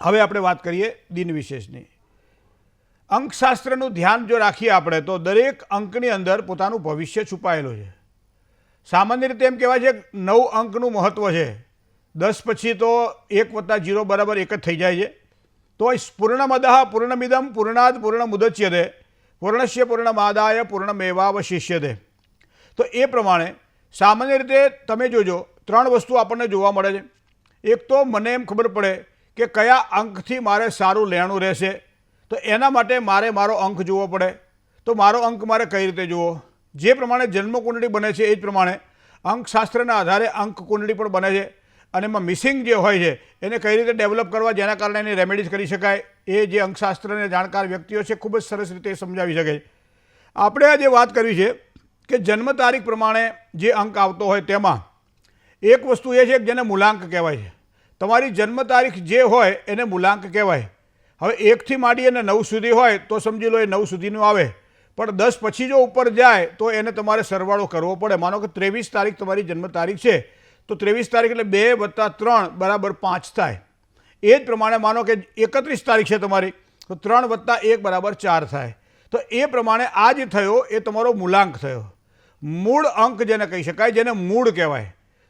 હવે આપણે વાત કરીએ દિન વિશેષની. અંકશાસ્ત્રનું ધ્યાન જો રાખીએ આપણે તો દરેક અંકની અંદર પોતાનું ભવિષ્ય છુપાયેલું છે. સામાન્ય રીતે એમ કહેવાય છે 9 અંકનું મહત્ત્વ છે. 10 પછી તો 1 + 0 = 1 જ થઈ જાય છે. તો પૂર્ણમદઃ પૂર્ણમિદં પૂર્ણાદ પૂર્ણમુદચ્યતે પૂર્ણસ્ય પૂર્ણમાદાય પૂર્ણમેવાવશિષ્યતે. તો એ પ્રમાણે સામાન્ય રીતે તમે જોજો 3 વસ્તુ આપણને જોવા મળે છે. એક તો મને એમ ખબર પડે કે કયા અંકથી મારે સારું લેણું રહેશે, તો એના માટે મારે મારો અંક જોવો પડે. તો મારો અંક મારે કઈ રીતે જોવો? જે પ્રમાણે જન્મકુંડળી બને છે એ જ પ્રમાણે અંકશાસ્ત્રના આધારે અંક કુંડળી પણ બને છે. અને એમાં મિસિંગ જે હોય છે એને કઈ રીતે ડેવલપ કરવા, જેના કારણે એની રેમેડીઝ કરી શકાય, એ જે અંકશાસ્ત્રને જાણકાર વ્યક્તિઓ છે ખૂબ જ સરસ રીતે સમજાવી શકે છે. આપણે આજે વાત કરવી છે કે જન્મ તારીખ પ્રમાણે જે અંક આવતો હોય તેમાં એક વસ્તુ એ છે કે જેને મૂલાંક કહેવાય છે. તમારી જન્મ તારીખ જે હોય એને મૂલાંક કહેવાય. હવે 1થી માંડી અને 9 સુધી હોય તો સમજી લો એ 9 સુધીનું આવે, પણ 10 પછી જો ઉપર જાય તો એને તમારે સરવાળો કરવો પડે. માનો કે 23 તારીખ તમારી જન્મ તારીખ છે, તો 23 તારીખ એટલે 2 + 3 = 5 થાય. એ જ પ્રમાણે માનો કે 31 તારીખ છે તમારી, તો 3 + 1 = 4 થાય. તો એ પ્રમાણે આ જે થયો એ તમારો મૂલાંક થયો. મૂળ અંક જેને કહી શકાય, જેને મૂળ કહેવાય.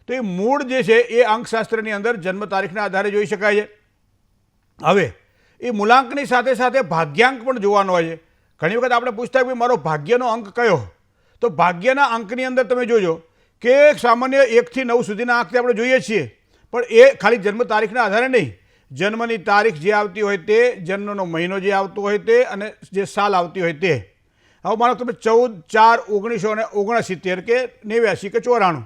તો એ મૂળ જે છે એ અંકશાસ્ત્રની અંદર જન્મ તારીખના આધારે જોઈ શકાય છે. હવે એ મૂલાંકની સાથે સાથે ભાગ્યાંક પણ જોવાનો હોય છે. ઘણી વખત આપણે પૂછતા કે મારો ભાગ્યનો અંક કયો? તો ભાગ્યના અંકની અંદર તમે જોજો કે સામાન્ય 1 થી 9 સુધીના અંકથી આપણે જોઈએ છીએ, પણ એ ખાલી જન્મ તારીખના આધારે નહીં. જન્મની તારીખ જે આવતી હોય તે, જન્મનો મહિનો જે આવતો હોય તે, અને જે સાલ આવતી હોય તે. હવે માનો તમે 14/4/1969 કે 89 કે 94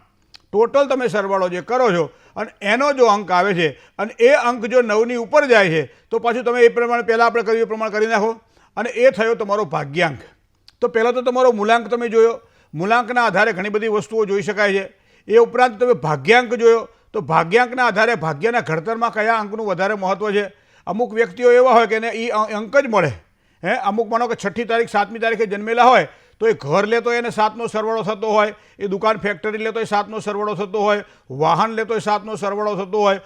ટોટલ તમે સરવાળો જે કરો છો અને એનો જો અંક આવે છે અને એ અંક જો 9ની ઉપર જાય છે તો પાછું તમે એ પ્રમાણે પહેલાં આપણે કર્યું એ પ્રમાણે કરી નાખો અને એ થયો તમારો ભાગ્યાંક. તો પહેલાં તો તમારો મૂલાંક તમે જોયો. મૂલાંકના આધારે ઘણી બધી વસ્તુઓ જોઈ શકાય છે. એ ઉપરાંત તમે ભાગ્યાંક જોયો, તો ભાગ્યાંકના આધારે ભાગ્યના ઘડતરમાં કયા અંકનું વધારે મહત્ત્વ છે. અમુક વ્યક્તિઓ એવા હોય કે એને એ અંક જ મળે. અમુક માનો કે 6ઠ્ઠી તારીખ 7મી તારીખે જન્મેલા હોય તો એ ઘર લે તો એને 7નો સરવાળો થતો હોય, એ દુકાન ફેક્ટરી લે તો એ 7નો સરવાળો થતો હોય, વાહન લે તો એ 7નો સરવાળો થતો હોય,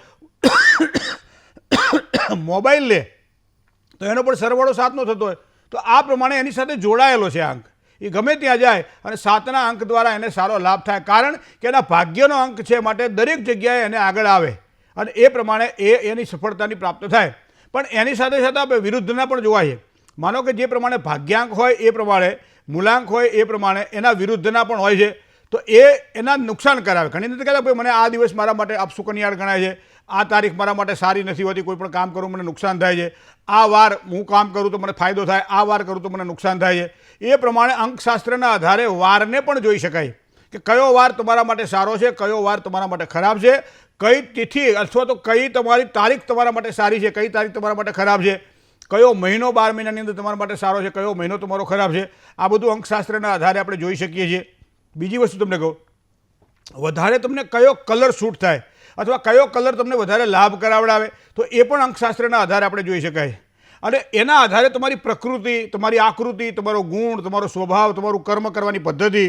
મોબાઈલ લે તો એનો પણ સરવાળો 7નો થતો હોય. તો આ પ્રમાણે એની સાથે જોડાયેલો છે અંક. એ ગમે ત્યાં જાય અને 7ના અંક દ્વારા એને સારો લાભ થાય, કારણ કે એના ભાગ્યનો અંક છે, માટે દરેક જગ્યાએ એને આગળ આવે અને એ પ્રમાણે એની સફળતાની પ્રાપ્ત થાય. પણ એની સાથે સાથે આપણે વિરુદ્ધના પણ જોવાય. માનો કે જે પ્રમાણે ભાગ્યાંક હોય એ પ્રમાણે મૂલાંક હોય એ પ્રમાણે એના વિરુદ્ધના પણ હોય છે. તો એના નુકસાન કરાવે. ઘણી નથી કહેતા ભાઈ મને આ દિવસ મારા માટે અપશુકનિયાળ ગણાય છે, આ તારીખ મારા માટે સારી નથી હોતી, કોઈ પણ કામ કરું મને નુકસાન થાય છે, આ વાર હું કામ કરું તો મને ફાયદો થાય, આ વાર કરું તો મને નુકસાન થાય છે. એ પ્રમાણે અંકશાસ્ત્રના આધારે વારને પણ જોઈ શકાય કે કયો વાર તમારા માટે સારો છે, કયો વાર તમારા માટે ખરાબ છે, કઈ તિથિ અથવા તો કઈ તમારી તારીખ તમારા માટે સારી છે, કઈ તારીખ તમારા માટે ખરાબ છે, કયો મહિનો 12 મહિનાની અંદર તમારા માટે સારો છે, કયો મહિનો તમારો ખરાબ છે. આ બધું અંકશાસ્ત્રના આધારે આપણે જોઈ શકીએ છીએ. બીજી વસ્તુ તમને કહું, વધારે તમને કયો કલર સૂટ થાય અથવા કયો કલર તમને વધારે લાભ કરાવડાવે તો એ પણ અંકશાસ્ત્રના આધારે આપણે જોઈ શકાય. અને એના આધારે તમારી પ્રકૃતિ, તમારી આકૃતિ, તમારો ગુણ, તમારો સ્વભાવ, તમારું કર્મ કરવાની પદ્ધતિ,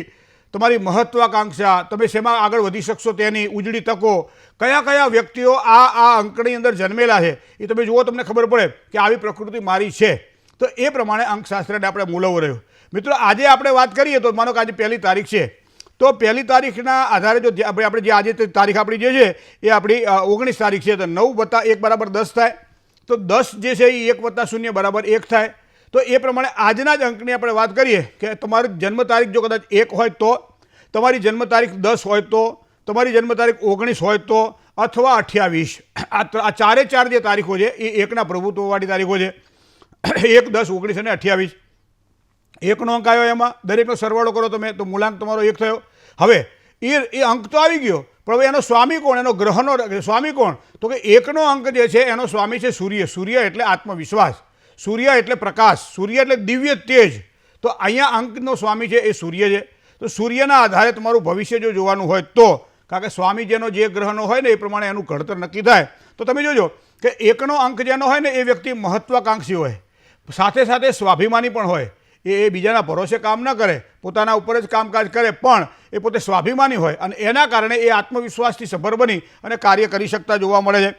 તમારી મહત્વાકાંક્ષા, તમે શેમાં આગળ વધી શકશો તેની ઉજળી તકો, કયા કયા વ્યક્તિઓ આ અંકની અંદર જન્મેલા છે એ તમે જુઓ, તમને ખબર પડે કે આવી પ્રકૃતિ મારી છે. તો એ પ્રમાણે અંકશાસ્ત્રને આપણે મૂલવવું રહ્યું. મિત્રો, આજે આપણે વાત કરીએ તો માનો કે આજે 1લી તારીખ છે, તો 1લી તારીખના આધારે જો આપણે જે આજે તારીખ આપણી જે છે એ આપણી 19 તારીખ છે, તો 9 + 1 = 10 થાય. તો 10 જે છે એ 1 + 0 = 1 થાય. તો એ પ્રમાણે આજના જ અંકની આપણે વાત કરીએ કે તમારી જન્મ તારીખ જો કદાચ 1 હોય તો, તમારી જન્મ તારીખ 10 હોય તો, તમારી જન્મ તારીખ 19 હોય તો, અથવા 28. આ ચારે ચાર જે તારીખો છે એ 1ના પ્રભુત્વવાળી તારીખો છે. 1, 10, 19 અને 28. 1નો અંક આવ્યો, એમાં દરેકનો સરવાળો કરો તમે તો મૂલાંક તમારો 1 થયો. હવે એ અંક તો આવી ગયો, પણ હવે એનો સ્વામી કોણ, એનો ગ્રહનો સ્વામી કોણ? તો કે 1નો અંક જે છે એનો સ્વામી છે સૂર્ય. સૂર્ય એટલે આત્મવિશ્વાસ, સૂર્ય એટલે પ્રકાશ, સૂર્ય એટલે દિવ્ય તેજ. તો અહીંયા અંકનો સ્વામી છે એ સૂર્ય છે. તો સૂર્યના આધારે તમારું ભવિષ્ય જો જોવાનું હોય તો, કારણ કે સ્વામી જેનો જે ગ્રહનો હોય ને એ પ્રમાણે એનું ઘડતર નક્કી થાય. તો તમે જોજો કે 1નો અંક જેનો હોય ને એ વ્યક્તિ મહત્વાકાંક્ષી હોય, સાથે સાથે સ્વાભિમાની પણ હોય. એ બીજાના ભરોસે કામ ન કરે, પોતાના ઉપર જ કામકાજ કરે, પણ એ પોતે સ્વાભિમાની હોય અને એના કારણે એ આત્મવિશ્વાસથી સભર બની અને કાર્ય કરી શકતા જોવા મળે છે.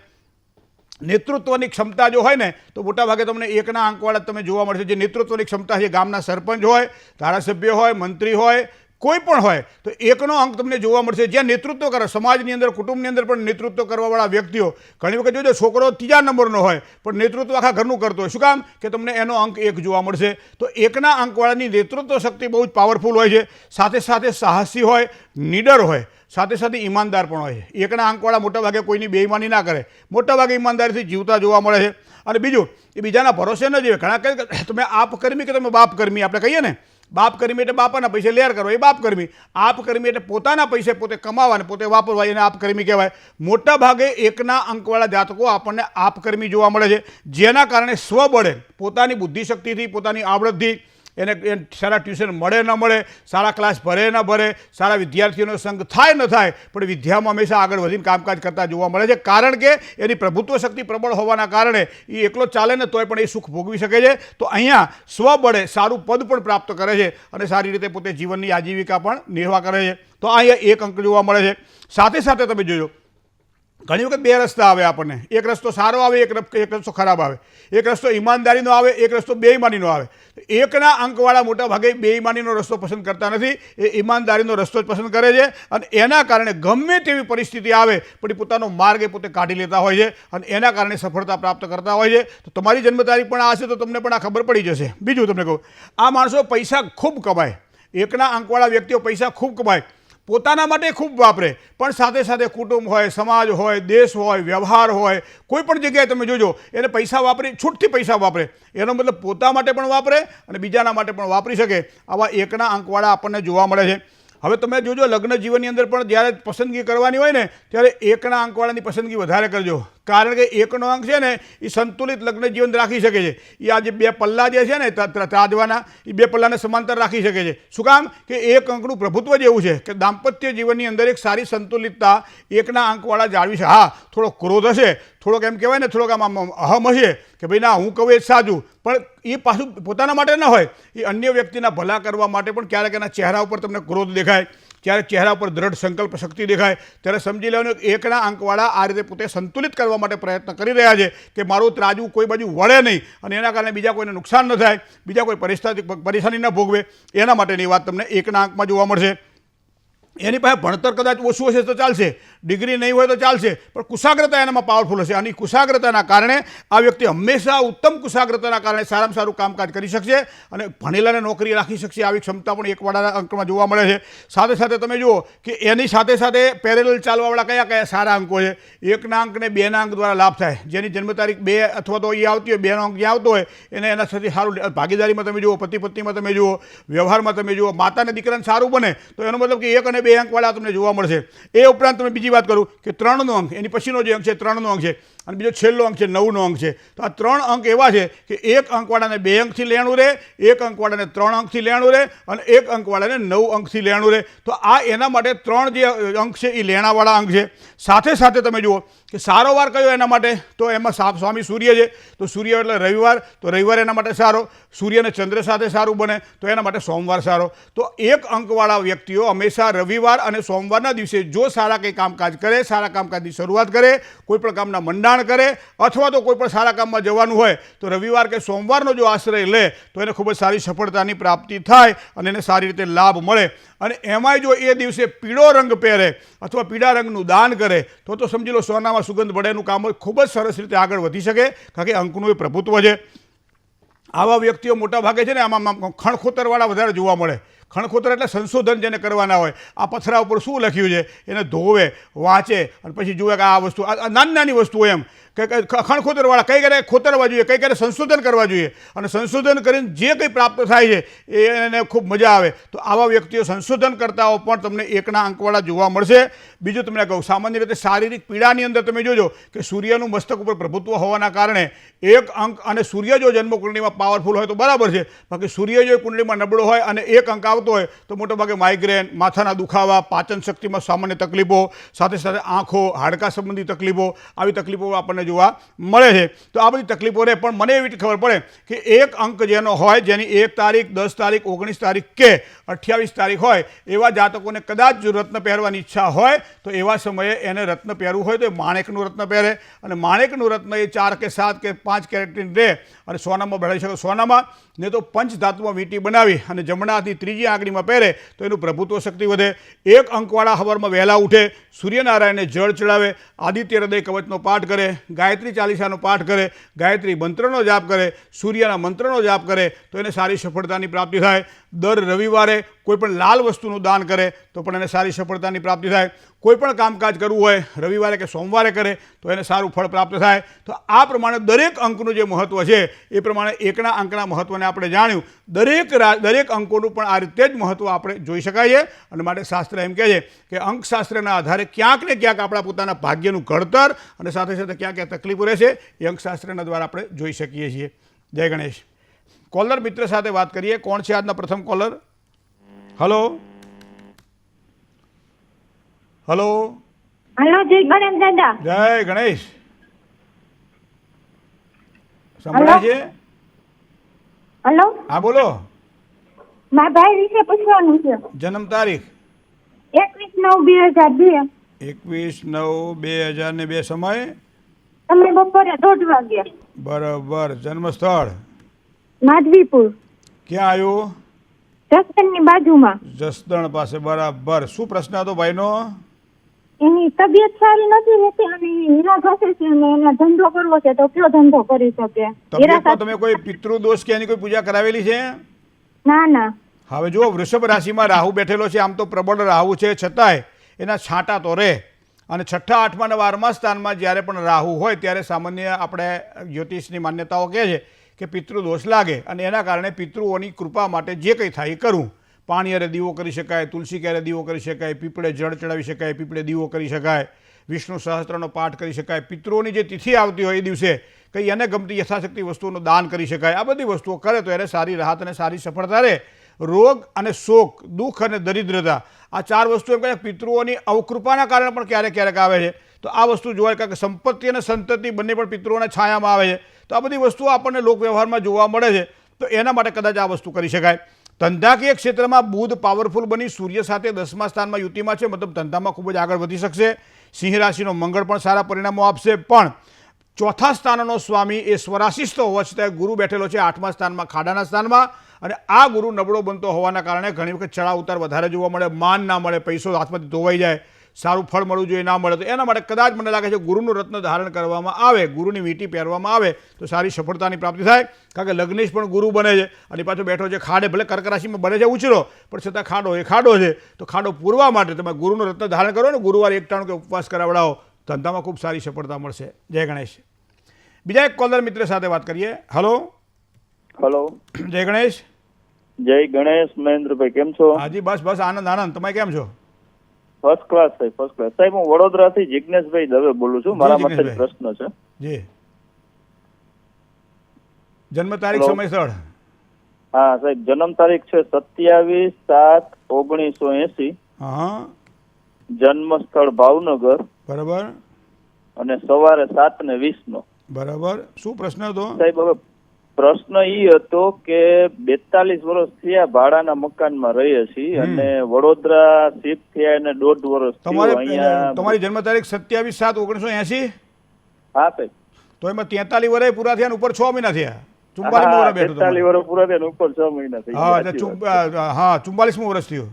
નેતૃત્વની ક્ષમતા જો હોય ને તો મોટાભાગે તમને એકના આંકવાળા તમે જોવા મળશે. જે નેતૃત્વની ક્ષમતા છે, ગામના સરપંચ હોય, ધારાસભ્ય હોય, મંત્રી હોય, કોઈ પણ હોય, તો એકનો અંક તમને જોવા મળશે. જ્યાં નેતૃત્વ કરે, સમાજની અંદર, કુટુંબની અંદર પણ નેતૃત્વ કરવાવાળા વ્યક્તિઓ ઘણી વખત જોજો, છોકરો 3જા નંબરનો હોય પણ નેતૃત્વ આખા ઘરનું કરતો હોય. શું કામ? કે તમને એનો અંક 1 જોવા મળશે. તો એકના આંકવાળાની નેતૃત્વ શક્તિ બહુ જ પાવરફુલ હોય છે. સાથે સાથે સાહસી હોય, નીડર હોય, સાથે સાથે ઈમાનદાર પણ હોય છે. એકના આંકવાળા મોટાભાગે કોઈની બેઈમાની ના કરે, મોટાભાગે ઈમાનદારીથી જીવતા જોવા મળે છે. અને બીજું, એ બીજાના ભરોસે ન જીવે. ઘણા કહે તમે આપ કર્મી કે તમે બાપ કર્મી. આપણે કહીએ ને, બાપ કર્મી એટલે બાપાના પૈસે લેર કરો, એ બાપ કર્મી. આપ કર્મી એટલે પોતાના પૈસે પોતે કમાવા અને પોતે વાપરવા, એને આપ કર્મી કહેવાય. મોટાભાગે એકના અંકવાળા જાતકો આપણને આપ કર્મી જોવા મળે છે. જેના કારણે સ્વબળે, પોતાની બુદ્ધિશક્તિથી, પોતાની આવડતથી એને સારા ટ્યુશન મળે ન મળે, સારા ક્લાસ ભરે ન ભરે, સારા વિદ્યાર્થીઓનો સંગ થાય ન થાય, પણ વિદ્યામાં હંમેશા આગળ વધીને કામકાજ કરતા જોવા મળે છે. કારણ કે એની પ્રભુત્વ શક્તિ પ્રબળ હોવાના કારણે એ એકલો ચાલે ને તોય પણ એ સુખ ભોગવી શકે છે. તો અહીંયા સ્વબળે સારું પદ પણ પ્રાપ્ત કરે છે અને સારી રીતે પોતે જીવનની આજીવિકા પણ નિર્વાહ કરે છે. તો અહીંયા 1 અંક જોવા મળે છે. સાથે સાથે તમે જોજો, ઘણી વખત 2 રસ્તા આવે આપણને. એક રસ્તો સારો આવે, એક રસ્તો ખરાબ આવે. એક રસ્તો ઈમાનદારીનો આવે, એક રસ્તો બેઈમાનીનો આવે. એકના અંકવાળા મોટા ભાગે બેઈમાનીનો રસ્તો પસંદ કરતા નથી, એ ઈમાનદારીનો રસ્તો જ પસંદ કરે છે. અને એના કારણે ગમે તેવી પરિસ્થિતિ આવે પણ એ પોતાનો માર્ગ એ પોતે કાઢી લેતા હોય છે અને એના કારણે સફળતા પ્રાપ્ત કરતા હોય છે. તો તમારી જન્મ તારીખ પણ આ હશે તો તમને પણ આ ખબર પડી જશે. બીજું તમને કહું, આ માણસો પૈસા ખૂબ કમાય. એકના અંકવાળા વ્યક્તિઓ પૈસા ખૂબ કમાય, પોતાના માટે ખૂબ વાપરે, પણ સાથે સાથે કુટુંબ હોય, સમાજ હોય, દેશ હોય, વ્યવહાર હોય, કોઈ પણ જગ્યાએ તમે જોજો એને પૈસા વાપરી, છૂટથી પૈસા વાપરે. એનો મતલબ પોતા માટે પણ વાપરે અને બીજાના માટે પણ વાપરી શકે. આવા એકના અંકવાળા આપણને જોવા મળે છે. હવે તમે જોજો, લગ્ન જીવનની અંદર પણ જ્યારે પસંદગી કરવાની હોય ને ત્યારે એકના અંકવાળાની પસંદગી વધારે કરજો. કારણ કે 1નો અંક છે ને એ સંતુલિત લગ્ન જીવન રાખી શકે છે. એ આ જે 2 પલ્લા જે છે ને ત્રાજવાના, એ 2 પલ્લાને સમાંતર રાખી શકે છે. શું કામ? કે 1 અંકનું પ્રભુત્વ જ એવું છે કે દાંપત્ય જીવનની અંદર એક સારી સંતુલિતતા એકના અંકવાળા જાળવી છે. હા, થોડો ક્રોધ હશે, થોડોક એમ કહેવાય ને, થોડોક આમ અહમ હશે કે ભાઈ ના હું કહું એ જ સાચું, પણ એ પાછું પોતાના માટે ન હોય, એ અન્ય વ્યક્તિના ભલા કરવા માટે પણ ક્યારેક એના ચહેરા ઉપર તમને ક્રોધ દેખાય, ક્યારેક ચહેરા ઉપર દ્રઢ સંકલ્પ શક્તિ દેખાય, ત્યારે સમજી લેવાનું એકના અંકવાળા આ રીતે પોતે સંતુલિત કરવા માટે પ્રયત્ન કરી રહ્યા છે કે મારું ત્રાજવું કોઈ બાજુ વળે નહીં અને એના કારણે બીજા કોઈને નુકસાન ન થાય, બીજા કોઈ પરેશાની ન ભોગવે. એના માટેની વાત તમને એકના અંકમાં જોવા મળશે. એની પાસે ભણતર કદાચ ઓછું હશે તો ચાલશે, ડિગ્રી નહીં હોય તો ચાલશે, પણ કુશાગ્રતા એનામાં પાવરફુલ હશે. અને કુશાગ્રતાના કારણે આ વ્યક્તિ હંમેશા ઉત્તમ કુશાગ્રતાના કારણે સારામાં સારું કામકાજ કરી શકશે અને ભણેલાને નોકરી રાખી શકશે. આવી ક્ષમતા પણ એકવાળાના અંકમાં જોવા મળે છે. સાથે સાથે તમે જુઓ કે એની સાથે સાથે પેરેલલ ચાલવાવાળા કયા કયા સારા અંકો છે. 1ના અંક ને 2ના અંક દ્વારા લાભ થાય. જેની જન્મ તારીખ 2 અથવા તો એ આવતી હોય, 2નો અંક જે આવતો હોય એને એના સાથે સારું ભાગીદારીમાં તમે જુઓ, પતિ પત્નીમાં તમે જુઓ, વ્યવહારમાં તમે જુઓ, માતાને દીકરાને સારું બને તો એનો મતલબ કે 1 અને 2 અંકવાળા તમને જોવા મળશે. એ ઉપરાંત તમે બીજી વાત કરું કે 3નો અંક, એની પછીનો જે અંક છે 3નો અંક છે અને બીજો છેલ્લો અંક છે 9નો અંક છે. તો આ 3 અંક એવા છે કે 1 અંકવાળાને 2 અંકથી લેણું રહે, 1 અંકવાળાને 3 અંકથી લેણું રહે અને 1 અંકવાળાને 9 અંકથી લેણું રહે. તો આ એના માટે 3 જે અંક છે એ લેણાવાળા અંક છે. સાથે સાથે તમે જુઓ કે સારો વાર કયો એના માટે, તો એમાં સ્વામી સૂર્ય છે, તો સૂર્ય એટલે રવિવાર, તો રવિવાર એના માટે સારો. સૂર્યને ચંદ્ર સાથે સારું બને તો એના માટે સોમવાર સારો. તો 1 અંકવાળા વ્યક્તિઓ હંમેશા રવિવાર અને સોમવારના દિવસે જો સારા કંઈ કામકાજ કરે, સારા કામકાજની શરૂઆત કરે, કોઈપણ કામના મંડાણ કરે અથવા તો કોઈ પણ સારા કામમાં જવાનું હોય તો રવિવાર કે સોમવારનો જો આશ્રય લે તો એને ખૂબ જ સારી સફળતાની પ્રાપ્તિ થાય અને એને સારી રીતે લાભ મળે. અને એમાંય જો એ દિવસે પીળો રંગ પહેરે અથવા પીળા રંગનું દાન કરે તો સમજી લો સોનામાં સુગંધ બળેનું કામ ખૂબ જ સરસ રીતે આગળ વધી શકે, કારણ કે અંકનું એ પ્રભુત્વ છે. આવા વ્યક્તિઓ મોટા ભાગે છે ને આમાં ખણખોતરવાળા વધારે જોવા મળે. ખણખોતર એટલે સંશોધન જેને કરવાના હોય, આ પથરા ઉપર શું લખ્યું છે એને ધોવે, વાંચે અને પછી જુએ કે આ વસ્તુ, આ નાની નાની વસ્તુઓ એમ કે ખણખોતરવાળા કઈ કરે ખોતરવા જોઈએ, કઈ કરે સંશોધન કરવા જોઈએ અને સંશોધન કરીને જે કંઈ પ્રાપ્ત થાય છે એને ખૂબ મજા આવે. તો આવા વ્યક્તિઓ સંશોધન કરતાઓ પણ તમને 1ના અંકવાળા જોવા મળશે. બીજું તમને કહું, સામાન્ય રીતે શારીરિક પીડાની અંદર તમે જોજો કે સૂર્યનું મસ્તક ઉપર પ્રભુત્વ હોવાના કારણે 1 અંક, અને સૂર્ય જો જન્મ કુંડળીમાં પાવરફુલ હોય તો બરાબર છે, બાકી સૂર્ય જો કુંડળીમાં નબળો હોય અને 1 અંક આવતો હોય તો મોટાભાગે માઇગ્રેન, માથાના દુખાવા, પાચન શક્તિમાં સામાન્ય તકલીફો, સાથે સાથે આંખો, હાડકા સંબંધી તકલીફો, આવી તકલીફો આપણને જોવા મળે છે. તો આ બધી તકલીફો રહે. પણ મને એવી ખબર પડે કે એક અંક જેનો હોય, જેની 1 તારીખ, 10 તારીખ, 19 તારીખ કે 28 તારીખ હોય, એવા જાતકોને કદાચ જો રત્ન પહેરવાની ઈચ્છા હોય તો એવા સમયે એને રત્ન પહેરવું હોય તો માણેકનું રત્ન પહેરે. અને માણેકનું રત્ન એ 4 કે 7 કે 5 કેરેટની રહે અને સોનામાં ભરાઈ શકે. સોનામાં ને તો પંચ ધાતુમાં વીંટી બનાવી અને જમણા હાથની ત્રીજી આંગળીમાં પહેરે તો એનું પ્રભુત્વ શક્તિ વધે. એક અંકવાળા સવારમાં વહેલા ઉઠે, સૂર્યનારાયણને જળ ચડાવે, આદિત્ય હૃદય કવચનો પાઠ કરે, ગાયત્રી ચાલીસાનો પાઠ કરે, ગાયત્રી મંત્રનો જાપ કરે, સૂર્યના મંત્રનો જાપ કરે તો એને સારી સફળતાની પ્રાપ્તિ થાય. દર રવિવારે કોઈ પણ લાલ વસ્તુનું દાન કરે તો પણ એને સારી સફળતાની પ્રાપ્તિ થાય. કોઈ પણ કામકાજ કરવું હોય રવિવારે કે સોમવારે કરે તો એને સારું ફળ પ્રાપ્ત થાય. તો આ પ્રમાણે દરેક અંકનું જે મહત્ત્વ છે એ પ્રમાણે એકના અંકના મહત્ત્વને આપણે જાણ્યું. દરેક અંકોનું પણ આ રીતે જ મહત્ત્વ આપણે જોઈ શકાય છે. અને માટે શાસ્ત્ર એમ કહે છે કે અંકશાસ્ત્રના આધારે ક્યાંક ને ક્યાંક આપણા પોતાના ભાગ્યનું ઘડતર અને સાથે સાથે ક્યાં ક્યાં તકલીફો રહેશે એ અંકશાસ્ત્રના દ્વારા આપણે જોઈ શકીએ છીએ. જય ગણેશ. કોલર મિત્ર સાથે વાત કરીએ. કોણ છે આજના પ્રથમ કોલર? Hello hello. હલો, જય ગણેશ દાદા. જય ગણેશ. સંભળાય છે? હલો, હા બોલો. મારા ભાઈ વિશે પૂછવાનું છે. જન્મ તારીખ? 21/9/2002. 21/9/2002. સમય? તમે બપોરે 1:30 વાગે. બરાબર. જન્મ સ્થળ? માધવીપુર. ક્યાં આવ્યું? જસદણની બાજુમાં. જસદણ પાસે. બરાબર. શું પ્રશ્ન હતો ભાઈનો? એની તબિયત સારી નથી રહેતી અને હીરા ઘસે છે અને એના ધંધો કરવો છે તો કયો ધંધો કરી શકે? તબિયતમાં તમે કોઈ પિતૃદોષ કે એની કોઈ પૂજા કરાવેલી છે? ના ના. હવે જુઓ, વૃષભ રાશિમાં રાહુ બેઠેલો છે. આમ તો પ્રબળ રાહુ છે, છતાંય એના છાંટા તો રહે. અને 6ઠા, 8મા અને 12મા સ્થાનમાં જ્યારે પણ રાહુ હોય ત્યારે સામાન્ય આપણે જ્યોતિષની માન્યતાઓ કહે છે કે પિતૃદોષ લાગે અને એના કારણે પિતૃઓની કૃપા માટે જે કંઈ થાય એ કરવું. પાણી અરે દીવો કરી શકાય, તુલસી ક્યારે દીવો કરી શકાય, પીપળે જળ ચડાવી શકાય, પીપળે દીવો કરી શકાય, વિષ્ણુ સહસ્ત્રનો પાઠ કરી શકાય, પિતૃઓની જે તિથિ આવતી હોય એ દિવસે કંઈ એને ગમતી યથાશક્તિ વસ્તુઓનું દાન કરી શકાય. આ બધી વસ્તુઓ કરે તો એને સારી રાહત અને સારી સફળતા રહે. રોગ અને શોક, દુઃખ અને દરિદ્રતા, આ 4 વસ્તુ એમ કહે પિતૃઓની અવકૃપાના કારણે પણ ક્યારેક ક્યારેક આવે છે. તો આ વસ્તુ જોવાય, કારણ કે સંપત્તિ અને સંતતિ બંને પણ પિતૃઓના છાયામાં આવે છે. તો આ બધી વસ્તુઓ આપણને લોકવ્યવહારમાં જોવા મળે છે. તો એના માટે કદાચ આ વસ્તુ કરી શકાય. ધંધાકીય ક્ષેત્રમાં બુધ પાવરફુલ બની સૂર્ય સાથે 10મા સ્થાનમાં યુતિમાં છે, મતલબ ધંધામાં ખૂબ જ આગળ વધી શકશે. સિંહ રાશિનો મંગળ પણ સારા પરિણામો આપશે. પણ 4થા સ્થાનનો સ્વામી એ સ્વરાશિસ્થ હોવા છતાં ગુરુ બેઠેલો છે 8મા સ્થાનમાં, ખાડાના સ્થાનમાં. અને આ ગુરુ નબળો બનતો હોવાના કારણે ઘણી વખત ચડાવ ઉતાર વધારે જોવા મળે, માન ના મળે, પૈસો હાથમાંથી ધોવાઈ જાય, સારું ફળ મળવું જોઈએ ના મળે. તો એના માટે કદાચ મને લાગે છે ગુરુનું રત્ન ધારણ કરવામાં આવે, ગુરુની વીંટી પહેરવામાં આવે તો સારી સફળતાની પ્રાપ્તિ થાય. કારણ કે લગ્નેશ પણ ગુરુ બને છે અને પાછો બેઠો છે ખાડે. ભલે કર્ક રાશિમાં બને છે ઉછરો, પણ છતાં ખાડો એ ખાડો છે. તો ખાડો પૂરવા માટે તમે ગુરુનું રત્ન ધારણ કરો ને ગુરુવારે 1 ટાણું કે ઉપવાસ કરાવડાવો, ધંધામાં ખૂબ સારી સફળતા મળશે. જય ગણેશ. બીજા એક કોલર મિત્ર સાથે વાત કરીએ. Hello hello. જય ગણેશ. જય ગણેશ. મહેન્દ્રભાઈ કેમ છો? હાજી બસ બસ આનંદ આનંદ. તમે કેમ છો? ફર્સ્ટ ક્લાસ સાહેબ, ફર્સ્ટ ક્લાસ સાહેબ. હું વડોદરાથી જિજ્ઞેશભાઈ દવે બોલું છું. મારા માટે જ પ્રશ્ન છે. જી. જન્મ તારીખ, સમય, સ્થળ? હા સાહેબ, જન્મ તારીખ છે 27/7/1980. હા. જન્મ સ્થળ ભાવનગર. બરાબર. અને સવારે 7:20 બરાબર. શું પ્રશ્ન હતો સાહેબ? હવે પ્રશ્ન એ હતો કે 42 વર્ષ થયા ભાડાના મકાનમાં રહીએ છીએ અને વડોદરા શિફ્ટ થયા એને 1.5 વર્ષ થયું. અહીંયા તમારી જન્મ તારીખ 27/7/1980? હા સાહેબ. તો એમાં 43 વર્ષ પૂરા થયા, ઉપર 6 મહિના થયા. 44 વર્ષ બેઠું. 43 વર્ષ પૂરા થયા ઉપર 6 મહિના થઈ. હા, 44મું વર્ષ થયું.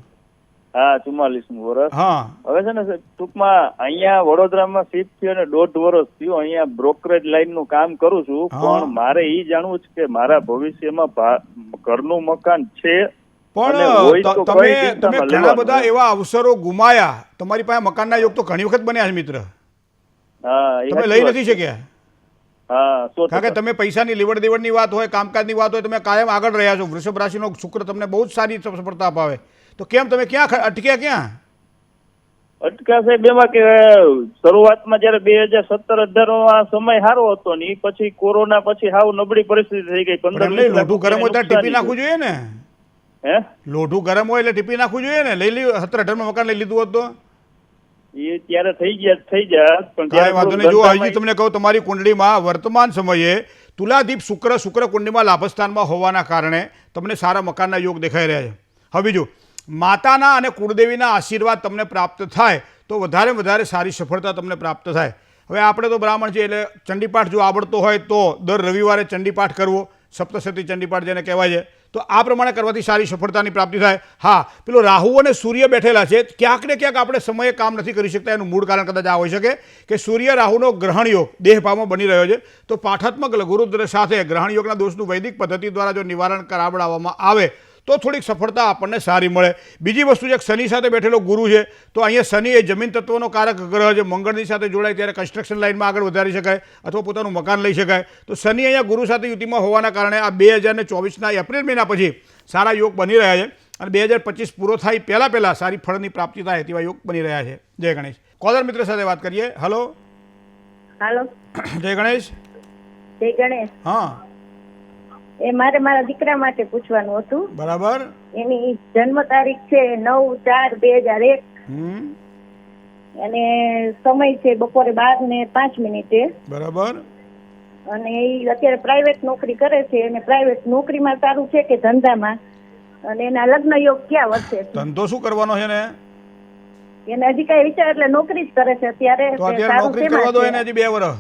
હા, 44મું વર્ષ. હા. હવે છે ને ટૂંકમાં અહીંયા વડોદરામાં શિફ્ટ થયો અને 1.5 વર્ષ થયું. અહીંયા બ્રોકરેજ લાઈન નું કામ કરું છું. પણ મારે એ જાણવું છે કે મારા ભવિષ્યમાં ઘરનું મકાન છે પણ તમે ઘણા બધા એવા અવસરો ગુમાયા. તમારી પાસે મકાનના યોગ તો ઘણી વખત બન્યા છે મિત્ર. તમે લઈ નથી શક્યા. કારણ કે તમે પૈસાની લેવડ દેવડની વાત હોય, કામકાજની વાત હોય, તમે કાયમ આગળ રહ્યા છો. વૃષભ રાશિનો શુક્ર તમને બહુ જ સારી સફળતા અપાવે. તો કેમ તમે ક્યાં અટક્યા? ક્યાં અટક્યા સાહેબ? એમાં કે શરૂઆતમાં જયારે 2017-18 સમય સારો હતો ને પછી કોરોના પછી હાવ નબળી પરિસ્થિતિ થઈ ગઈ. 15 લોઢું ગરમ હોય ત્યારે ટીપી નાખવું જોઈએ ને. હે લોઢું ગરમ હોય એટલે ટીપી નાખવું જોઈએ ને. લઈ લીધું 17-18 મકાન લઈ લીધું હોત તો એ ત્યારે થઈ ગયા પણ કાંઈ વાંધો નહીં. જો હજી ધંધામાં તમને કહું, તમારી કુંડળીમાં વર્તમાન સમયે તુલાદીપ શુક્ર કુંડળીમાં લાભસ્થાનમાં હોવાના કારણે તમને સારા મકાનના યોગ દેખાઈ રહ્યા છે. હવે બીજું, માતાના અને કુળદેવીના આશીર્વાદ તમને પ્રાપ્ત થાય તો વધારે સારી સફળતા તમને પ્રાપ્ત થાય. હવે આપણે તો બ્રાહ્મણ છીએ એટલે ચંડીપાઠ જો આવડતો હોય તો દર રવિવારે ચંડીપાઠ કરવો, સપ્તશતી ચંડીપાઠ જેને કહેવાય છે, તો આ પ્રમાણે કરવાથી સારી સફળતાની પ્રાપ્તિ થાય. હા, પેલો રાહુ અને સૂર્ય બેઠેલા છે, ક્યાંક ને ક્યાંક આપણે સમયે કામ નથી કરી શકતા. એનું મૂળ કારણ કદાચ આ હોઈ શકે કે સૂર્ય રાહુનો ગ્રહણ યોગ દેહ ભાવમાં બની રહ્યો છે. તો પાઠાત્મક લઘુરુદ્ર સાથે ગ્રહણ યોગના દોષનું વૈદિક પદ્ધતિ દ્વારા જો નિવારણ કરાવડાવવામાં આવે તો થોડીક સફળતા આપણને સારી મળે. બીજી વસ્તુ છે, શનિ સાથે બેઠેલો ગુરુ છે, તો અહીંયા શનિ એ જમીન તત્વનો કારક ગ્રહ છે. મંગળની સાથે જોડાય ત્યારે કન્સ્ટ્રક્શન લાઇનમાં આગળ વધારી શકાય અથવા પોતાનું મકાન લઈ શકાય. તો શનિ અહીંયા ગુરુ સાથે યુતિમાં હોવાના કારણે આ 2024ના એપ્રિલ મહિના પછી સારા યોગ બની રહ્યા છે અને 2025 પૂરો થાય પહેલાં સારી ફળની પ્રાપ્તિ થાય તેવા યોગ બની રહ્યા છે. જય ગણેશ. કોલર મિત્ર સાથે વાત કરીએ. હલો હાલો, જય ગણેશ. જય ગણેશ. હા, એ મારે મારા દીકરા માટે પૂછવાનું હતું. બરાબર. એની જન્મ તારીખ છે 9/4/2001 અને સમય છે બપોરે 12:05. બરાબર. અને એ અત્યારે પ્રાઇવેટ નોકરી કરે છે અને પ્રાઇવેટ નોકરીમાં સારું છે કે ધંધામાં, અને એના લગ્ન યોગ ક્યાં વર્ષે છે? ધંધો શું કરવાનો છે ને? એને હજી કઈ વિચાર, એટલે નોકરી જ કરે છે અત્યારે. તો અત્યારે નોકરી કરવા દો એને, હજી 2 વર્ષ.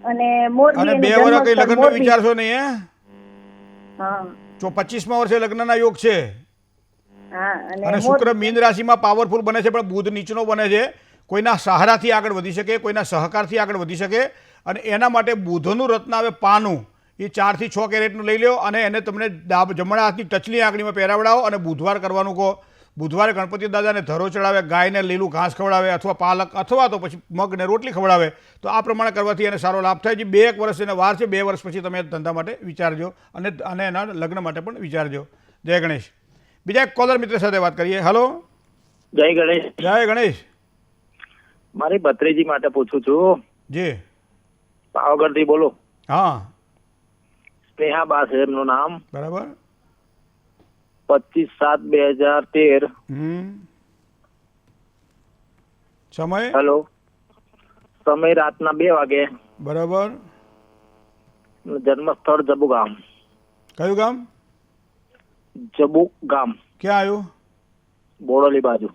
અને મોરબી અને એનું 2 વર્ષ કઈ જન્મસ્થળ લગ્નનો મોરબી. વિચારશો નહીં હે? હા જો 25મા વર્ષે લગ્નના યોગ છે હા. અને શુક્ર મીન રાશિમાં પાવરફુલ બને છે પણ બુધ નીચનો બને છે. કોઈના સહારાથી આગળ વધી શકે, કોઈના સહકારથી આગળ વધી શકે. અને એના માટે બુધનું રત્ન આવે પાનું, એ 4 થી 6 કેરેટનું લઈ લો અને એને તમને જમણા હાથની ટચલી આંગળીમાં પહેરાવડાવો અને બુધવાર કરવાનું કહો. બુધવારે ગણપતિ દાદાને ધરો ચડાવે, ગાયને લીલું ઘાસ ખવડાવે અથવા પાલક અથવા તો પછી મગને રોટલી ખવડાવે. તો આ પ્રમાણે કરવાથી એને સારો લાભ થાય છે. 2 વર્ષ એને વાર છે, 2 વર્ષ પછી તમે ધંધા માટે વિચારજો અને એના લગ્ન માટે પણ વિચારજો. જય ગણેશ. બીજા એક કોલર મિત્ર સાથે વાત કરીએ. હલો જય ગણેશ. જય ગણેશ. મારી ભત્રીજી માટે પૂછું છું. જી, પાવાગઢથી બોલો. હા, સ્નેહાબા છે એમનું નામ. બરાબર. 25/7/2013. સમય? હેલો, સમય રાતના 2 વાગે. બરાબર. જન્મ સ્થળ જબુગામ. કયું ગામ? જબુગામ, ક્યાં આવ્યું? બોડોલી બાજુ.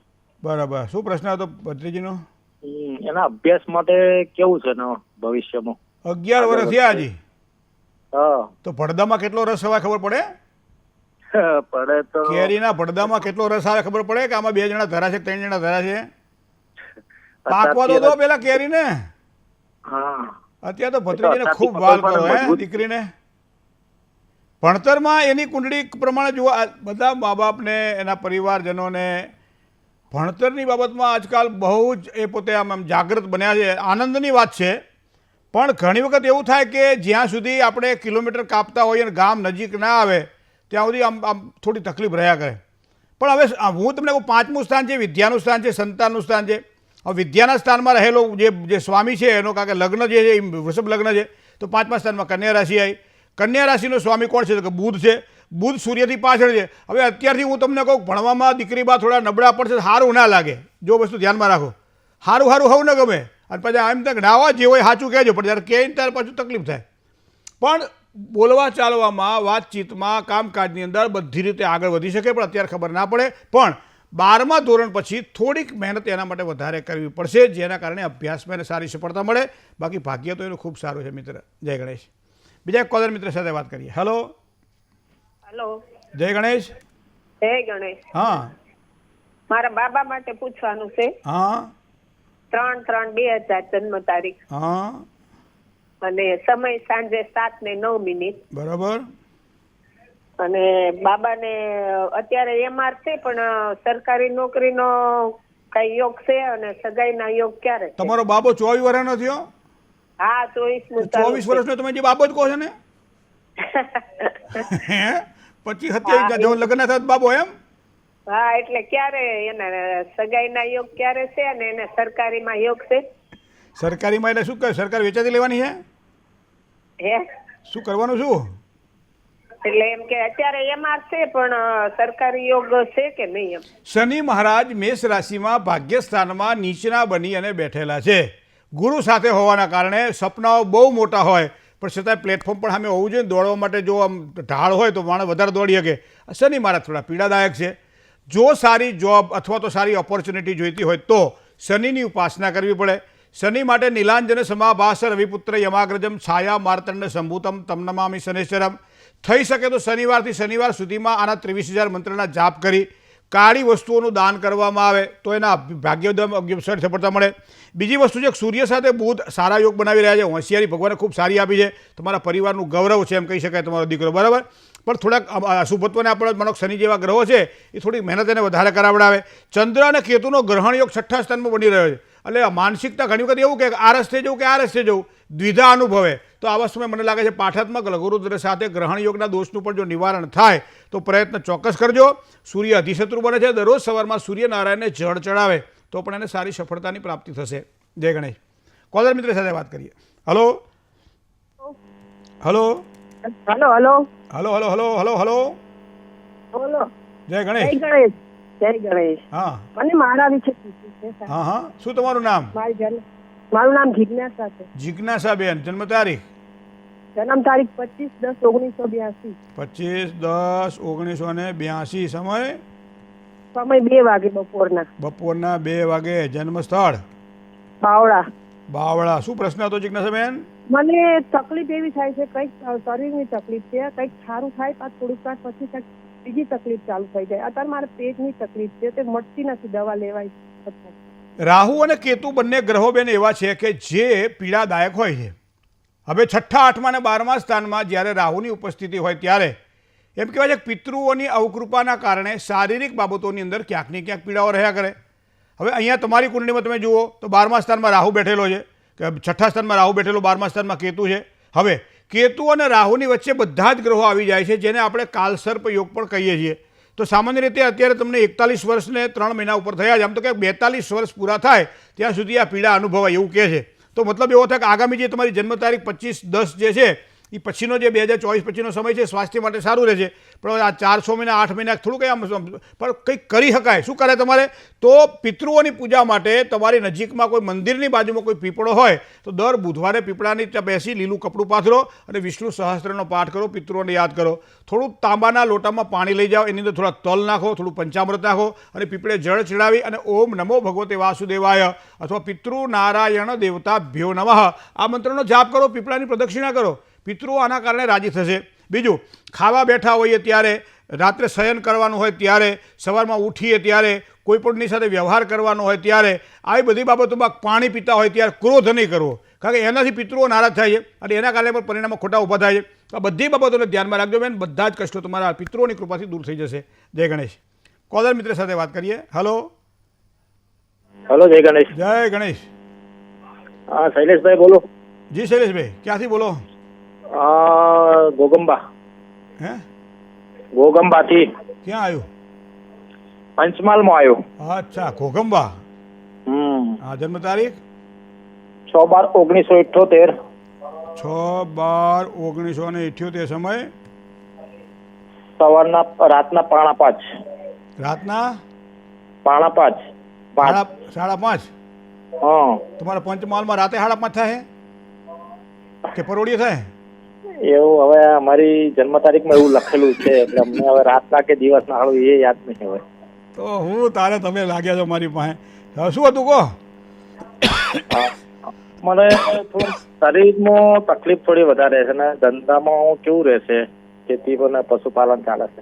બરાબર. શું પ્રશ્ન હતો ભત્રીજીનો? એના અભ્યાસ માટે કેવું છે ને ભવિષ્યમાં? 11 વર્ષ થયા હજી. હા. તો ભડદામાં કેટલો રસ આવે ખબર પડે? પડે તો કેરીના ભડદામાં કેટલો રસ આવે ખબર પડે કે આમાં 2 જણા ધરા છે, 3 જણા ધરા છે? પાકવા તો દો પેલા કેરીને. હા. અત્યારે તો ભત્રીજીને ખૂબ વાલ કરો હે દીકરીને. ભણતરમાં એની કુંડળી પ્રમાણે જુઓ, બધા મા બાપને એના પરિવારજનોને ભણતરની બાબતમાં આજકાલ બહુ જ એ પોતે આમ જાગૃત બન્યા છે. આનંદની વાત છે. પણ ઘણી વખત એવું થાય કે જ્યાં સુધી આપણે કિલોમીટર કાપતા હોઈએ અને ગામ નજીક ના આવે ત્યાં સુધી આમ થોડી તકલીફ રહ્યા કરે. પણ હવે હું તમને કહું, 5મું સ્થાન છે વિદ્યાનું સ્થાન છે, સંતાનનું સ્થાન છે. હવે વિદ્યાના સ્થાનમાં રહેલો જે સ્વામી છે એનો કારણ કે લગ્ન જે છે એ વૃષભ લગ્ન છે, તો 5મા સ્થાનમાં કન્યા રાશિ આવી. કન્યા રાશિનો સ્વામી કોણ છે? તો કે બુધ છે. બુધ સૂર્યથી પાછળ છે. હવે અત્યારથી હું તમને કહું, ભણવામાં દીકરી બા થોડા નબળા પડશે, સારું ના લાગે. જો વસ્તુ ધ્યાનમાં રાખો, સારું હોવું ન ગમે અને પછી એમ તક નાવા જે હોય સાચું કહેજો, પણ જ્યારે કહે ત્યારે પાછું તકલીફ થાય. પણ બોલવા ચાલવામાં, વાતચીતમાં, કામકાજની અંદર બધી રીતે આગળ વધી શકે, પણ અત્યારે ખબર ના પડે. પણ 12મા ધોરણ પછી થોડીક મહેનત એના માટે વધારે કરવી પડશે, જેના કારણે અભ્યાસમાં એને સારી સફળતા મળે. બાકી ભાગ્ય તો એનું ખૂબ સારું છે મિત્ર. જય ગણેશ. બીજા એક કોલર મિત્ર સાથે વાત કરીએ. હલો હેલો, જય ગણેશ. જય ગણેશ. હા, મારા બાબા માટે પૂછવાનું છે. હા, 3/3/2000 જન્મ તારીખ હા, અને સમય સાંજે 7:09. બરાબર. અને બાબાને અત્યારે એમઆર છે, પણ સરકારી નોકરીનો કઈ યોગ છે અને સગાઈના યોગ ક્યારે છે? તમારો બાબો 24 વર્ષનો થયો? હા, 24 24 વર્ષનો તમે જે બાબો જ કહો છો ને? હે 25-27 જો લગ્ન થાય બાબો એમ? હા, એટલે ક્યારે એના સગાઈના યોગ ક્યારે છે અને એને સરકારીમાં યોગ છે? સરકારીમાં એટલે શું કરે? સરકાર વેચાતી લેવાની છે? હે શું કરવાનું? શું એટલે એમ કે અત્યારે એમઆર છે પણ સરકારી યોગ છે કે નહીં એમ? શનિ મહારાજ મેષ રાશિમાં ભાગ્યસ્થાનમાં નીચના બની અને બેઠેલા છે. ગુરુ સાથે હોવાના કારણે સપનાઓ બહુ મોટા હોય પણ છતાંય પ્લેટફોર્મ પણ સામે હોવું જોઈએ. દોડવા માટે જો આમ ઢાળ હોય તો માણસ વધારે દોડી શકે. શનિ મહારાજ થોડા પીડાદાયક છે. જો સારી જોબ અથવા તો સારી ઓપોર્ચ્યુનિટી જોઈતી હોય તો શનિની ઉપાસના કરવી પડે. શનિ માટે નીલાંજન સમાભાસ રવિપુત્ર યમાગ્રજમ છાયા માર્તંડ સંભૂતમ તમ નમામિ શનેશ્વરમ. થઈ શકે તો શનિવારથી શનિવાર સુધીમાં આના 23,000 મંત્રના જાપ કરી કાળી વસ્તુઓનું દાન કરવામાં આવે તો એના ભાગ્યોદમ સફળતા મળે. બીજી વસ્તુ છે સૂર્ય સાથે બુધ સારા યોગ બનાવી રહ્યા છે. હોશિયારી ભગવાને ખૂબ સારી આપી છે. તમારા પરિવારનું ગૌરવ છે એમ કહી શકાય તમારો દીકરો, બરાબર. પણ થોડાક અશુભત્વને આપણે મનોક શનિ જેવા ગ્રહો છે એ થોડીક મહેનત એને વધારે કરાવડાવે. ચંદ્ર અને કેતુનો ગ્રહણ યોગ 6ઠ્ઠા સ્થાનમાં બની રહ્યો છે એટલે માનસિકતા ઘણી વખત એવું કે આ રસ્તે જવું કે આ રસ્તે જવું દ્વિધા અનુભવે. તો આવા સમયે મને લાગે છે પાઠાત્મક લઘુરુદ્ર સાથે ગ્રહણ યોગના દોષનું પણ જો નિવારણ થાય તો પ્રયત્ન ચોક્કસ કરજો. સૂર્ય અધિશત્રુ બને છે. દરરોજ સવારમાં સૂર્યનારાયણને જળ ચડાવે તો પણ એને સારી સફળતાની પ્રાપ્તિ થશે. જય ગણેશ. કોલર મિત્ર સાથે વાત કરીએ. Hello hello hello hello hello hello hello hello hello બોલો. જય જય ગણેશ. ગણેશ. જય ગણેશ. હા મને મારા વિશે પૂછવું છે સાહેબ. હા હા શું તમારું નામ? મારું નામ જિજ્ઞાસા છે. જિજ્ઞાસાબેન. જન્મ તારીખ? જન્મ તારીખ 25/10/1982. 25/10/1982. સમય? સમય 2 વાગે બપોરના. બપોરના 2 વાગે. જન્મ સ્થળ? બાવળા. બાવળા. શું પ્રશ્ન હતો જિજ્ઞાસાબેન? મને તકલીફ એવી થાય છે, કંઈક શરીરની તકલીફ છે, કંઈક સારું થાય પાછું થોડુંક વાર પછી કંઈક બીજી તકલીફ ચાલુ થઈ જાય. અત્યારે મારે પેટની તકલીફ છે, તે મટતી નથી, દવા લેવાય. રાહુ અને કેતુ બંને ગ્રહો બેન એવા છે કે જે પીડાદાયક હોય છે. હવે 6ઠ્ઠા 8મા અને 12મા સ્થાનમાં જ્યારે રાહુની ઉપસ્થિતિ હોય ત્યારે એમ કહેવાય છે કે પિતૃઓની અવકૃપાના કારણે શારીરિક બાબતોની અંદર ક્યાંક ને ક્યાંક પીડાઓ રહ્યા કરે. હવે અહીંયા તમારી કુંડળીમાં તમે જુઓ તો 12મા સ્થાનમાં રાહુ બેઠેલો છે, કે 6ઠ્ઠા સ્થાનમાં રાહુ બેઠેલો, 12મા સ્થાનમાં કેતુ છે. હવે કેતુ અને રાહુની વચ્ચે બધા જ ગ્રહો આવી જાય છે જેને આપણે કાલસર્પ યોગ પણ કહીએ છીએ. તો સામાન્ય રીતે અત્યારે તમને 41 વર્ષને 3 મહિના ઉપર થયા છે. આમ તો કે 42 વર્ષ પૂરા થાય ત્યાં સુધી આ પીડા અનુભવાય એવું કહે છે. તો મતલબ એવો થાય કે આગામી જે તમારી જન્મ તારીખ 25/10 જે છે એ પછીનો જે 2024 પછીનો સમય છે સ્વાસ્થ્ય માટે સારું રહે છે. પણ આ 4-6 મહિના 8 મહિના થોડું કંઈ આમ પણ કંઈક કરી શકાય. શું કરે તમારે તો પિતૃઓની પૂજા માટે તમારી નજીકમાં કોઈ મંદિરની બાજુમાં કોઈ પીપળો હોય તો દર બુધવારે પીપળાની ત્યાં બેસી લીલું કપડું પાથરો અને વિષ્ણુ સહસ્ત્રનો પાઠ કરો, પિતૃઓને યાદ કરો. થોડું તાંબાના લોટામાં પાણી લઈ જાઓ, એની અંદર થોડા તલ નાખો, થોડું પંચામૃત નાખો અને પીપળે જળ ચડાવી અને ઓમ નમો ભગવતે વાસુદેવાય અથવા પિતૃ નારાયણ દેવતાભ્યો નમઃ આ મંત્રનો જાપ કરો, પીપળાની પ્રદક્ષિણા કરો. પિતૃઓ આના કારણે રાજી થશે. બીજું, ખાવા બેઠા હોઈએ ત્યારે, રાત્રે શયન કરવાનું હોય ત્યારે, સવારમાં ઉઠીએ ત્યારે, કોઈ પણની સાથે વ્યવહાર કરવાનો હોય ત્યારે, આવી બધી બાબતોમાં પાણી પીતા હોય ત્યારે ક્રોધ નહીં કરવો, કારણ કે એનાથી પિતૃઓ નારાજ થાય છે અને એના કારણે પણ પરિણામો ખોટા ઊભા થાય છે. આ બધી બાબતોને ધ્યાનમાં રાખજો બેન. બધા જ કષ્ટો તમારા પિતૃઓની કૃપાથી દૂર થઈ જશે. જય ગણેશ. કોલર મિત્ર સાથે વાત કરીએ. Hello hello. જય ગણેશ. જય ગણેશ. હા શૈલેષભાઈ બોલો. જી શૈલેષભાઈ, ક્યાંથી બોલો? ગોગંબા. હે? ગોગંબાથી. ક્યાં આવ્યું? પંચમહાલમાં આવ્યો. અચ્છા, ઘોગંબા. હા, જન્મ તારીખ? 6/12/1978. 6/12/1978. સમય? રાતના 5:30. રાતના 5:30. 5:30. હા. તમારા પંચમહાલમાં રાતે 5:30 થાય કે પરોળીએ થાય? એવું હવે અમારી જન્મ તારીખમાં એવું લખેલું છે એટલે અમને હવે રાતના કે દિવસના હાળું એ યાદ નહીં હવે. તો હું તારે તમે લાગ્યા છો મારી પાસે. શું હતું કહો? મને થોડું શરીરમાં તકલીફ થોડી વધારે છે ને ધંધામાં કેવું રહેશે? ખેતી અને પશુપાલન ચાલે છે.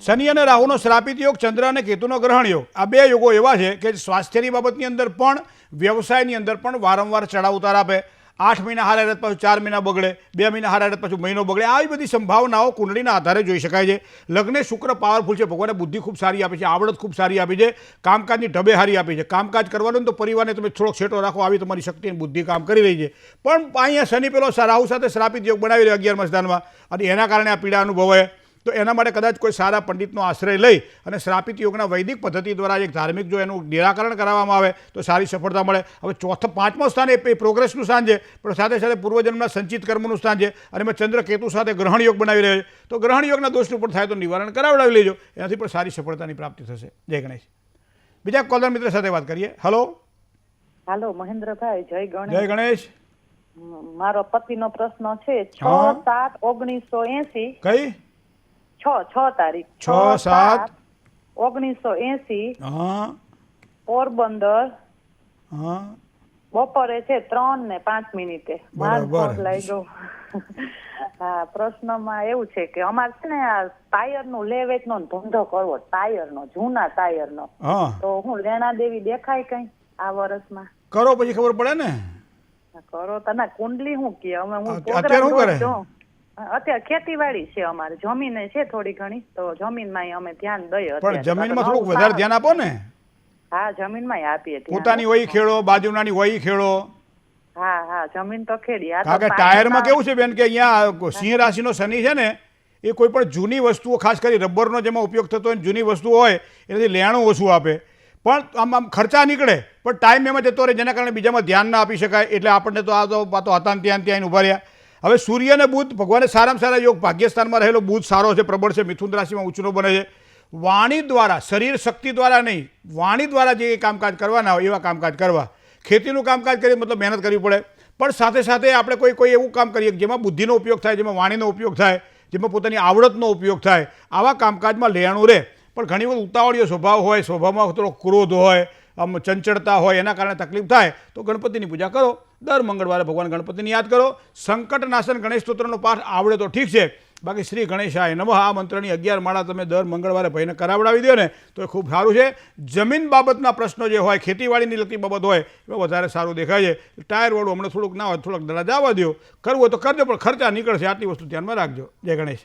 શનિ અને રાહુનો શ્રાપિત યોગ, ચંદ્ર અને કેતુનો ગ્રહણ યોગ, આ બે યોગો એવા છે કે સ્વાસ્થ્યની બાબતની અંદર પણ વ્યવસાયની અંદર પણ વારંવાર ચડાવ ઉતાર આપે. 8 મહિના હારા રહેત પાછું 4 મહિના બગડે, 2 મહિના હારા રહેત પાછું મહિનો બગડે. આવી બધી સંભાવનાઓ કુંડળીના આધારે જોઈ શકાય છે. લગ્ને શુક્ર પાવરફુલ છે, ભગવાને બુદ્ધિ ખૂબ સારી આપી છે, આવડત ખૂબ સારી આપી છે, કામકાજની ઢબે હારી આપી છે. કામકાજ કરવાનું તો પરિવારને તમે થોડોક છેટો રાખો, આવી તમારી શક્તિ અને બુદ્ધિ કામ કરી રહી છે. પણ અહીંયા શનિ પેલો રાહુ સાથે શ્રાપિત યોગ બનાવી રહ્યો 11મા સ્થાનમાં અને એના કારણે આ પીડા અનુભવાય. તો એના માટે કદાચ કોઈ સારા પંડિતનો આશ્રય લઈ અને શ્રાપિત યોગના વૈદિક પદ્ધતિ દ્વારા એક ધાર્મિક જો એનું નિરાકરણ કરાવવામાં આવે તો સારી સફળતા મળે. હવે પાંચમો સ્થાન એ પ્રોગ્રેસનું સ્થાન છે, પણ સાથે સાથે પૂર્વજન્મના સંચિત કર્મનું સ્થાન છે અને એમાં ચંદ્ર કેતુ સાથે ગ્રહણ યોગ બનાવી રહ્યો છે. તો ગ્રહણ યોગના દોષનું પણ થાય તો નિવારણ કરાવડાવી લેજો, એનાથી પણ સારી સફળતાની પ્રાપ્તિ થશે. જય ગણેશ. બીજા કોલર મિત્ર સાથે વાત કરીએ. હલો હાલો મહેન્દ્રભાઈ, જય ગણેશ. જય ગણેશ. મારો પતિનો પ્રશ્ન છે 6/7/1980. કઈ 6 તારીખ 6/7/1980. 6/7/1980 હા પોરબંદર હા બપોરે છે 3:05 મારો બરાબર. ફોન લાગ્યો. હા, પ્રશ્નમાં એવું છે કે અમારે છે ને આ ટાયરનું લે વેચનો ધંધો કરવો, ટાયરનો, જૂના ટાયરનો. હા તો હું લેણા દેવી દેખાય કઈ આ વર્ષમાં? કરો પછી ખબર પડે ને. કરો તને કુંડલી શું કે અમે હું અત્યારે શું કરે? અત્યારે ખેતીવાડી છે, અમારે જમીન છે થોડી ઘણી, તો જમીનમાં અમે ધ્યાન દઈએ. પણ જમીનમાં થોડુંક વધારે ધ્યાન આપો ને. હા, જમીનમાં આપીએ ધ્યાન. પોતાની હોય ખેડો, બાજુનાની હોય ખેડો. હા, જમીન તો ખેડી. આ તો કારણ કે ટાયરમાં કેવું છે બેન કે અહીંયા સિંહ રાશિનો શનિ છે ને એ કોઈ પણ જૂની વસ્તુઓ, ખાસ કરી રબરનો જેમાં ઉપયોગ થતો હોય જૂની વસ્તુઓ હોય એનાથી લેણું ઓછું આપે, પણ આમ ખર્ચા નીકળે પણ ટાઈમ એમાં જતો રહે, જેના કારણે બીજામાં ધ્યાન ના આપી શકાય. એટલે આપણને તો આ તો હતા ને ત્યાં ઉભા રહ્યા. હવે સૂર્ય અને બુધ ભગવાને સારામાં સારા યોગ, ભાગ્યસ્થાનમાં રહેલો બુધ સારો છે, પ્રબળ છે, મિથુન રાશિમાં ઉચ્ચનો બને છે. વાણી દ્વારા, શરીર શક્તિ દ્વારા નહીં, વાણી દ્વારા જે કામકાજ કરવાના હોય એવા કામકાજ કરવા. ખેતીનું કામકાજ કરીએ મતલબ મહેનત કરવી પડે, પણ સાથે સાથે આપણે કોઈ એવું કામ કરીએ જેમાં બુદ્ધિનો ઉપયોગ થાય, જેમાં વાણીનો ઉપયોગ થાય, જેમાં પોતાની આવડતનો ઉપયોગ થાય, આવા કામકાજમાં લેણું રહે. પણ ઘણી વખત ઉતાવળીયો સ્વભાવ હોય, સ્વભાવમાં થોડો ક્રોધ હોય, આમ ચંચળતા હોય, એના કારણે તકલીફ થાય તો ગણપતિની પૂજા કરો. દર મંગળવારે ભગવાન ગણપતિને યાદ કરો. સંકટ નાશન ગણેશ સ્તોત્રનો પાઠ આવડે તો ઠીક છે, બાકી શ્રી ગણેશાય નમઃ આ મંત્રની 11 માળા તમે દર મંગળવારે ભાઈને કરાવડાવી દો ને તો એ ખૂબ સારું છે. જમીન બાબતના પ્રશ્નો જે હોય, ખેતીવાડીની લગતી બાબત હોય એ વધારે સારું દેખાય છે. ટાયરવાળું હમણાં થોડુંક ના હોય, થોડુંક દડા જવા દો, કરવું હોય તો કરજો, પણ ખર્ચા નીકળશે, આટલી વસ્તુ ધ્યાનમાં રાખજો. જય ગણેશ.